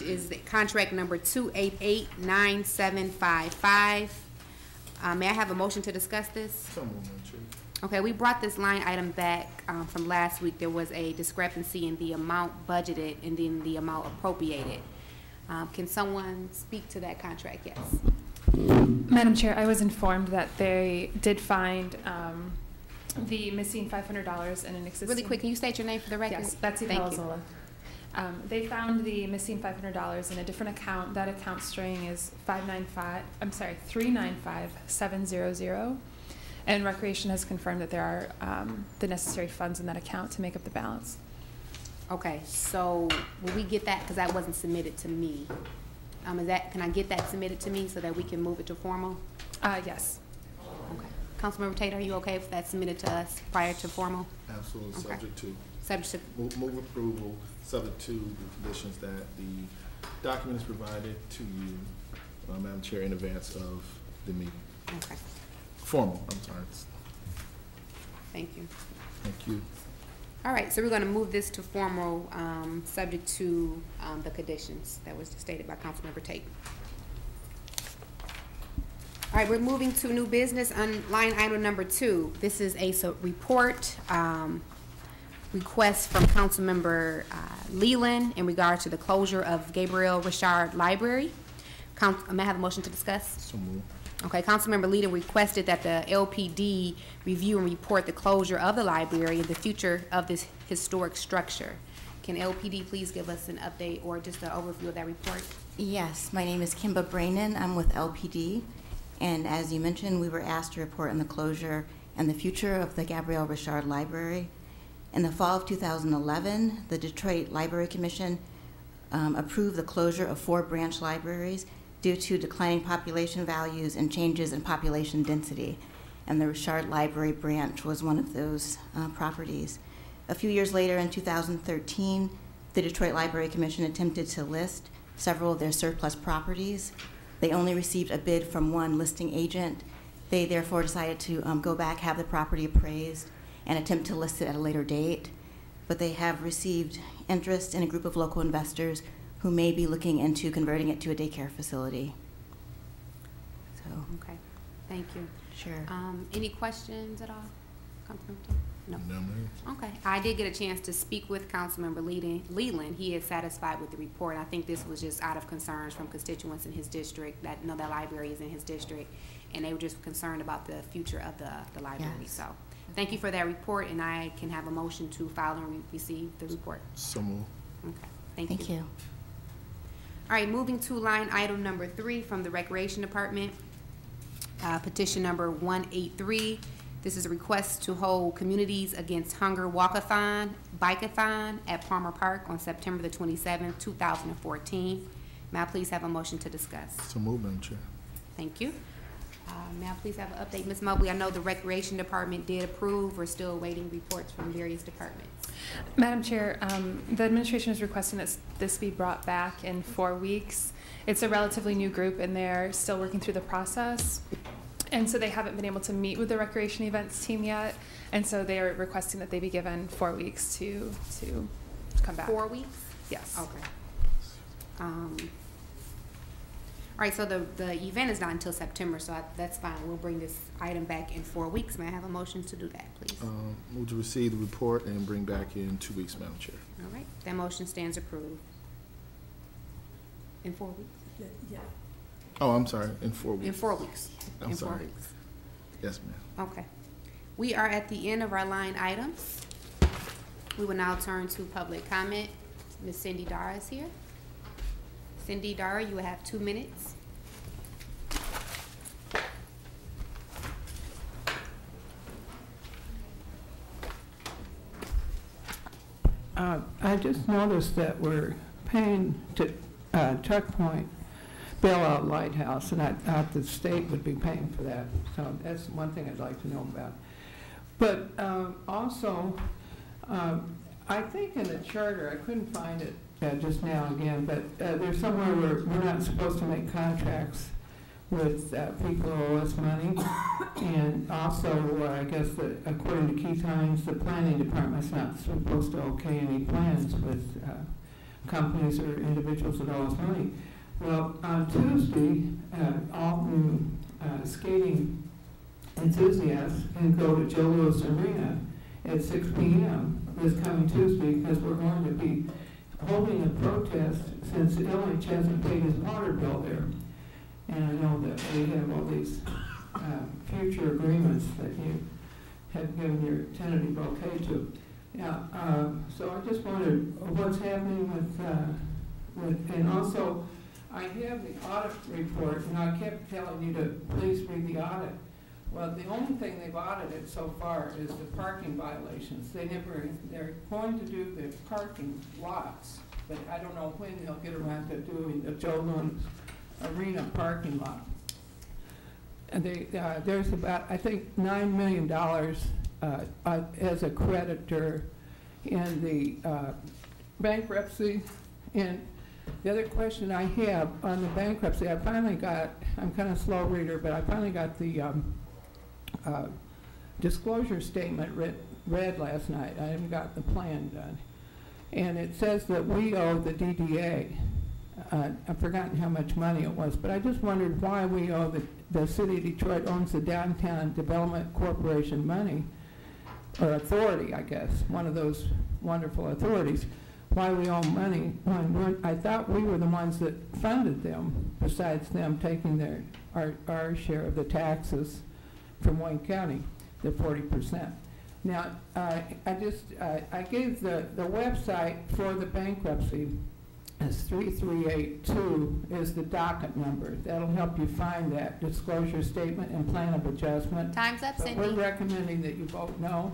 is the contract number 2889755. May I have a motion to discuss this? So moved, Madam Chair. Okay, we brought this line item back from last week. There was a discrepancy in the amount budgeted and then the amount appropriated. Can someone speak to that contract? Yes. Madam Chair, I was informed that they did find the missing $500 in an existing... Really quick, can you state your name for the record? Yes, Betsy Palazola. They found the missing $500 in a different account. That account string is 395700, and Recreation has confirmed that there are the necessary funds in that account to make up the balance. Okay, so will we get that, because that wasn't submitted to me? Can I get that submitted to me so that we can move it to formal? Yes. Okay. Councilmember Tate, are you okay if that's submitted to us prior to formal? Absolutely, Okay. subject to. Subject to. Move approval, subject to the conditions that the document is provided to you, Madam Chair, in advance of the meeting. Okay. Formal, I'm sorry. Thank you. Thank you. All right, so we're going to move this to formal, subject to the conditions that was stated by Councilmember Tate. All right, we're moving to new business on line item number 2. This is a report request from Councilmember Leland in regard to the closure of Gabriel Richard Library. May I have a motion to discuss? So moved. Okay, Councilmember Leland requested that the LPD review and report the closure of the library and the future of this historic structure. Can LPD please give us an update or just an overview of that report? Yes, my name is Kimba Brainin. I'm with LPD, and as you mentioned, we were asked to report on the closure and the future of the Gabriel Richard Library. In the fall of 2011, the Detroit Library Commission approved the closure of 4 branch libraries due to declining population values and changes in population density. And the Richard Library branch was one of those properties. A few years later, in 2013, the Detroit Library Commission attempted to list several of their surplus properties. They only received a bid from one listing agent. They therefore decided to go back, have the property appraised, and attempt to list it at a later date. But they have received interest in a group of local investors who may be looking into converting it to a daycare facility. So. Okay, thank you. Sure. Any questions at all? Councilmember? No. No, ma'am. Okay, I did get a chance to speak with Councilmember Leland. He is satisfied with the report. I think this was just out of concerns from constituents in his district that know that library is in his district, and they were just concerned about the future of the library. Yes. So, thank you for that report, and I can have a motion to file and receive the report. So moved. Okay, thank you. All right, moving to line item number 3 from the Recreation Department, petition number 183. This is a request to hold Communities Against Hunger Walkathon, Bikeathon at Palmer Park on September the 27th, 2014. May I please have a motion to discuss? So moved, Madam Chair. Thank you. May I please have an update, Ms. Mobley? I know the Recreation Department did approve. We're still awaiting reports from various departments. Madam Chair, the administration is requesting that this be brought back in 4 weeks. It's a relatively new group, and they're still working through the process. And so they haven't been able to meet with the recreation events team yet. And so they are requesting that they be given 4 weeks to come back. 4 weeks? Yes. Okay. All right, so the event is not until September, so that's fine. We'll bring this item back in 4 weeks. May I have a motion to do that, please? Move to receive the report and bring back in 2 weeks, Madam Chair. All right, that motion stands approved. In 4 weeks? Yeah. Oh, I'm sorry, in 4 weeks. In 4 weeks. I'm in sorry. 4 weeks. Yes, ma'am. Okay. We are at the end of our line items. We will now turn to public comment. Ms. Cindy Dara is here. Cindy Dara, you will have 2 minutes. I just noticed that we're paying to Checkpoint bailout Lighthouse, and I thought the state would be paying for that. So that's one thing I'd like to know about. But also, I think in the charter, I couldn't find it just now again, but there's somewhere where we're not supposed to make contracts with people who owe us money. And also, I guess that according to Keith Hines, the planning department's not supposed to okay any plans with companies or individuals that owe us money. Well, on Tuesday, all new skating enthusiasts can go to Joe Louis Arena at 6 p.m. this coming Tuesday, because we're going to be holding a protest since the LH hasn't paid his water bill there. And I know that we have all these future agreements that you have given your tentative okay to. Yeah, so I just wondered what's happening and also I have the audit report, and I kept telling you to please read the audit. Well, the only thing they've audited so far is the parking violations. They're going to do the parking lots, but I don't know when they'll get around to doing the Joe Louis Arena parking lot. And there's about, I think, $9 million as a creditor in the bankruptcy. And the other question I have on the bankruptcy, I'm kind of a slow reader, but I finally got the disclosure statement read last night. I haven't got the plan done. And it says that we owe the DDA. I've forgotten how much money it was, but I just wondered why we owe the city of Detroit owns the Downtown Development Corporation money, or authority, I guess, one of those wonderful authorities, why we owe money when I thought we were the ones that funded them, besides them taking our share of the taxes from Wayne County, the 40%. Now, I gave the website for the bankruptcy as 3382 is the docket number. That'll help you find that disclosure statement and plan of adjustment. Time's up, But Cindy. we're recommending that you vote no.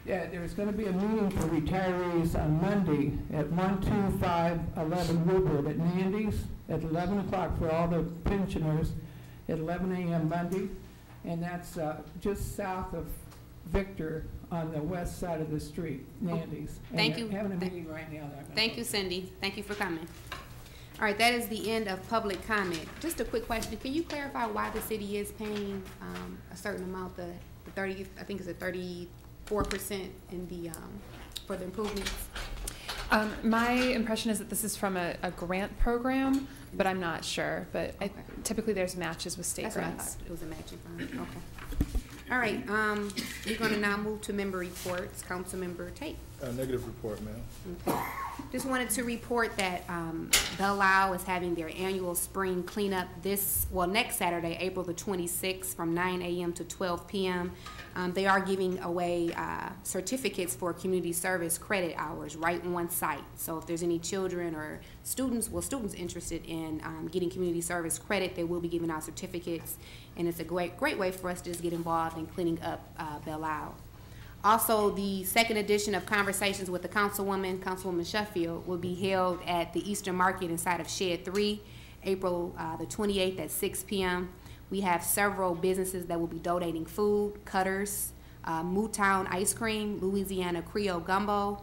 Yeah, there's going to be a meeting for retirees on Monday at 12511 Woodward at Nandy's at 11 o'clock for all the pensioners at 11 a.m. Monday. And that's just south of Victor on the west side of the street, Nandy's. Thank And you. they're having a meeting right now. Thank you, Cindy. Thank you for coming. All right, that is the end of public comment. Just a quick question. Can you clarify why the city is paying a certain amount, the 30, I think it's a 34% in the, for the improvements? My impression is that this is from a grant program, but I'm not sure. But Okay. typically there's matches with state That's what I grants. thought. It was a matching fund. Okay. All right, we're gonna now move to member reports. Councilmember Tate. Negative report, ma'am. Okay. Just wanted to report that Belle Isle is having their annual spring cleanup next Saturday, April the 26th, from 9 a.m. to 12 p.m. They are giving away certificates for community service credit hours right on site. So if there's any children or students interested in getting community service credit, they will be giving out certificates, and it's a great way for us to just get involved in cleaning up Belle Isle. Also, the second edition of Conversations with the Councilwoman Sheffield, will be held at the Eastern Market inside of Shed 3, April the 28th at 6 p.m. We have several businesses that will be donating food: Cutters, Mootown Ice Cream, Louisiana Creole Gumbo,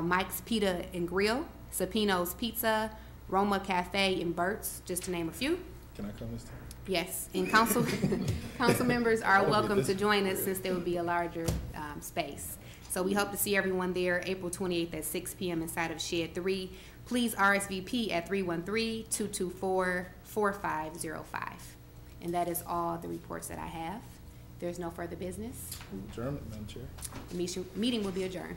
Mike's Pita and Grill, Sapino's Pizza, Roma Cafe, and Burt's, just to name a few. Can I come this time? Yes, and council members are welcome to join us, since there will be a larger space. So we hope to see everyone there April 28th at 6 p.m. inside of Shed 3. Please RSVP at 313-224-4505. And that is all the reports that I have. There's no further business. Adjournment, Madam Chair. The meeting will be adjourned.